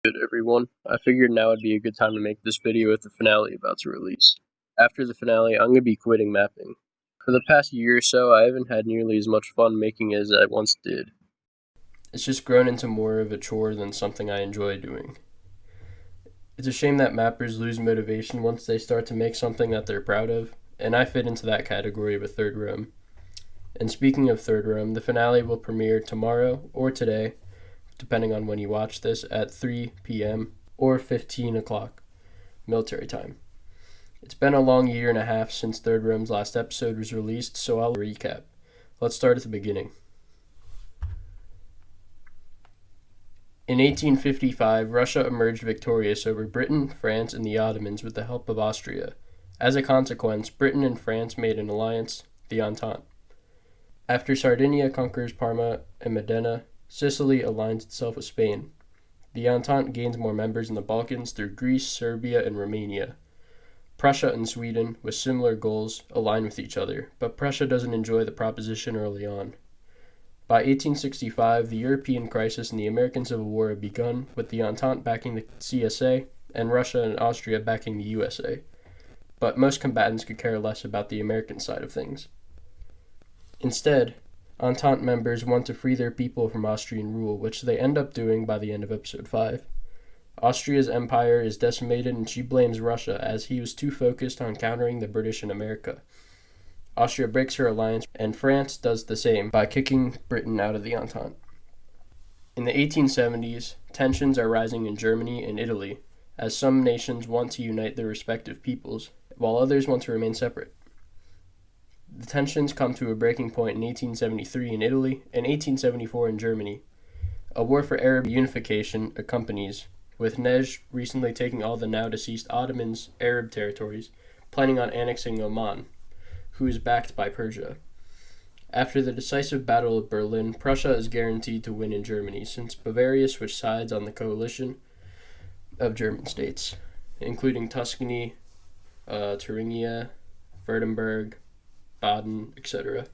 Good, everyone. I figured now would be a good time to make this video with the finale about to release. After the finale, I'm going to be quitting mapping. For the past year or so, I haven't had nearly as much fun making as I once did. It's just grown into more of a chore than something I enjoy doing. It's a shame that mappers lose motivation once they start to make something that they're proud of, and I fit into that category with Third Realm. And speaking of Third Realm, the finale will premiere tomorrow or today, depending on when you watch this, at 3 p.m. or 15 o'clock military time. It's been a long year and a half since Third Realm's last episode was released, so I'll recap. Let's start at the beginning. In 1855, Russia emerged victorious over Britain, France, and the Ottomans with the help of Austria. As a consequence, Britain and France made an alliance, the Entente. After Sardinia conquers Parma and Modena, Sicily aligns itself with Spain. The Entente gains more members in the Balkans through Greece, Serbia, and Romania. Prussia and Sweden, with similar goals, align with each other, but Prussia doesn't enjoy the proposition early on. By 1865, the European crisis and the American Civil War had begun, with the Entente backing the CSA and Russia and Austria backing the USA. But most combatants could care less about the American side of things. Instead, Entente members want to free their people from Austrian rule, which they end up doing by the end of episode 5. Austria's empire is decimated and she blames Russia as he was too focused on countering the British in America. Austria breaks her alliance and France does the same by kicking Britain out of the Entente. In the 1870s, tensions are rising in Germany and Italy as some nations want to unite their respective peoples, while others want to remain separate. The tensions come to a breaking point in 1873 in Italy and 1874 in Germany. A war for Arab unification accompanies, with Nej recently taking all the now-deceased Ottomans' Arab territories, planning on annexing Oman, who is backed by Persia. After the decisive Battle of Berlin, Prussia is guaranteed to win in Germany, since Bavaria switched sides on the coalition of German states, including Tuscany, Thuringia, Württemberg, Baden, etc.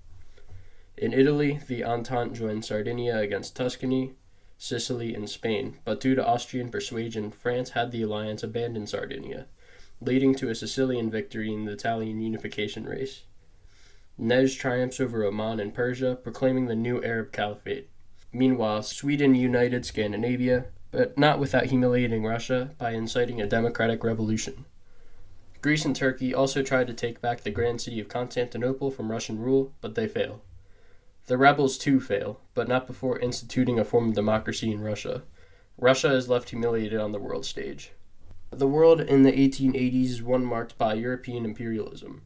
In Italy, the Entente joined Sardinia against Tuscany, Sicily, and Spain, but due to Austrian persuasion, France had the alliance abandon Sardinia, leading to a Sicilian victory in the Italian unification race. Nej triumphs over Oman and Persia, proclaiming the new Arab Caliphate. Meanwhile, Sweden united Scandinavia, but not without humiliating Russia by inciting a democratic revolution. Greece and Turkey also tried to take back the grand city of Constantinople from Russian rule, but they fail. The rebels too fail, but not before instituting a form of democracy in Russia. Russia is left humiliated on the world stage. The world in the 1880s is one marked by European imperialism.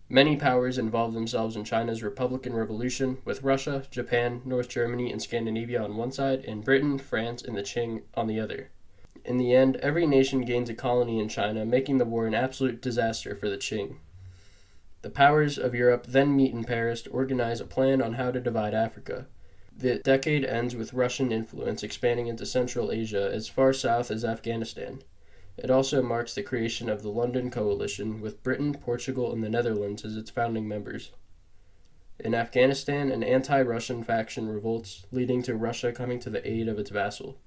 Many powers involved themselves in China's Republican Revolution, with Russia, Japan, North Germany, and Scandinavia on one side, and Britain, France, and the Qing on the other. In the end, every nation gains a colony in China, making the war an absolute disaster for the Qing. The powers of Europe then meet in Paris to organize a plan on how to divide Africa. The decade ends with Russian influence expanding into Central Asia as far south as Afghanistan. It also marks the creation of the London Coalition, with Britain, Portugal, and the Netherlands as its founding members. In Afghanistan, an anti-Russian faction revolts, leading to Russia coming to the aid of its vassal.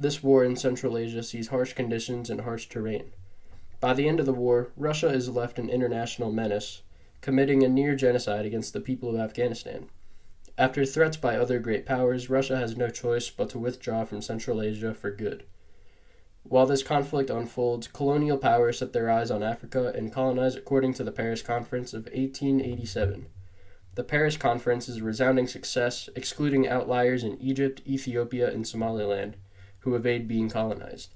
This war in Central Asia sees harsh conditions and harsh terrain. By the end of the war, Russia is left an international menace, committing a near genocide against the people of Afghanistan. After threats by other great powers, Russia has no choice but to withdraw from Central Asia for good. While this conflict unfolds, colonial powers set their eyes on Africa and colonize according to the Paris Conference of 1887. The Paris Conference is a resounding success, excluding outliers in Egypt, Ethiopia, and Somaliland, who evade being colonized.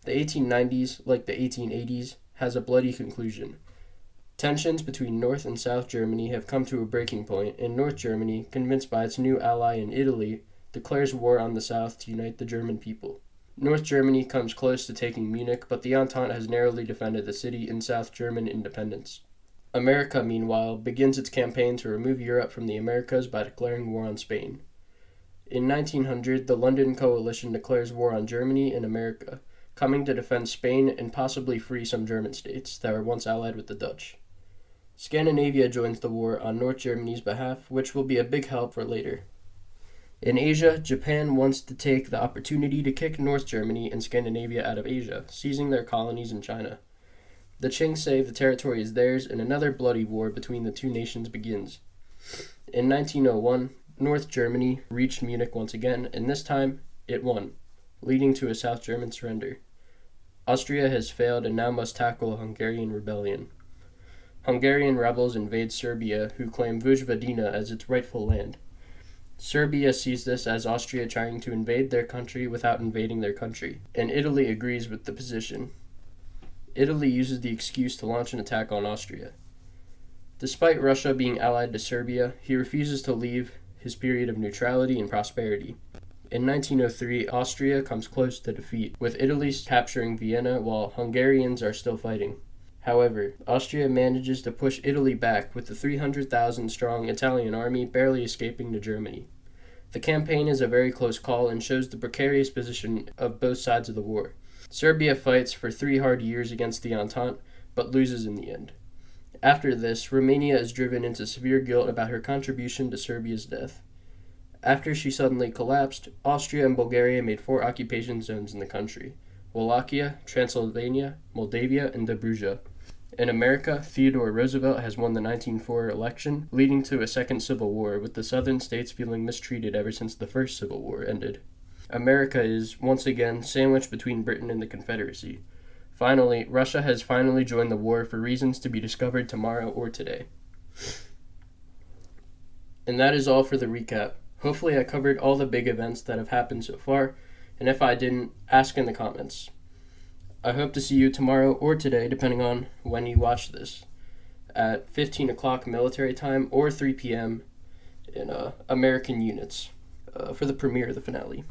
The 1890s, like the 1880s, has a bloody conclusion. Tensions between North and South Germany have come to a breaking point, and North Germany, convinced by its new ally in Italy, declares war on the South to unite the German people. North Germany comes close to taking Munich, but the Entente has narrowly defended the city in South German independence. America, meanwhile, begins its campaign to remove Europe from the Americas by declaring war on Spain. In 1900, the London Coalition declares war on Germany and America, coming to defend Spain and possibly free some German states that were once allied with the Dutch. Scandinavia joins the war on North Germany's behalf, which will be a big help for later. In Asia, Japan wants to take the opportunity to kick North Germany and Scandinavia out of Asia, seizing their colonies in China. The Qing say the territory is theirs, and another bloody war between the two nations begins. In 1901, North Germany reached Munich once again, and this time it won, leading to a South German surrender. Austria has failed and now must tackle a Hungarian rebellion. Hungarian rebels invade Serbia, who claim Vojvodina as its rightful land. Serbia sees this as Austria trying to invade their country without invading their country, and Italy agrees with the position. Italy uses the excuse to launch an attack on Austria. Despite Russia being allied to Serbia, he refuses to leave his period of neutrality and prosperity. In 1903, Austria comes close to defeat, with Italy capturing Vienna while Hungarians are still fighting. However, Austria manages to push Italy back with the 300,000-strong Italian army barely escaping to Germany. The campaign is a very close call and shows the precarious position of both sides of the war. Serbia fights for 3 hard years against the Entente, but loses in the end. After this, Romania is driven into severe guilt about her contribution to Serbia's death. After she suddenly collapsed, Austria and Bulgaria made 4 occupation zones in the country: Wallachia, Transylvania, Moldavia, and Dobruja. In America, Theodore Roosevelt has won the 1904 election, leading to a second civil war, with the southern states feeling mistreated ever since the first Civil War ended. America is, once again, sandwiched between Britain and the Confederacy. Finally, Russia has finally joined the war for reasons to be discovered tomorrow or today. And that is all for the recap. Hopefully I covered all the big events that have happened so far, and if I didn't, ask in the comments. I hope to see you tomorrow or today, depending on when you watch this, at 15 o'clock military time or 3 p.m. in American units for the premiere of the finale.